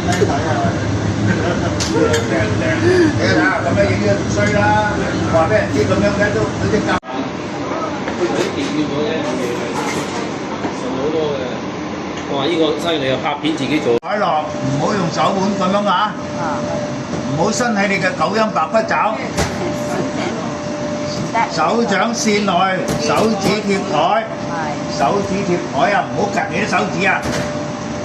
你睇下咁樣影咗仲衰啦，話俾人知咁樣嘅都佢隻夾。佢嗰啲電腦咗啫，順好多嘅。哇！呢個犀利啊，拍片自己做。海落唔好用手腕咁樣啊，唔好伸喺你嘅九陰白骨爪，手掌線內，手指貼台，手指貼台啊，唔好趌你啲手指啊，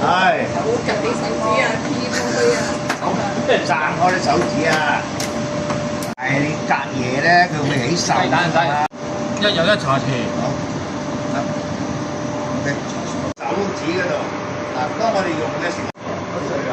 係。唔好趌你手指啊，貼過去啊！撐開啲手指啊！係你隔夜咧，佢會起鏽啊！一有一茶匙。好，得，OK。手指嗰度，嗱，當我哋用嘅時候，嗰碎啊。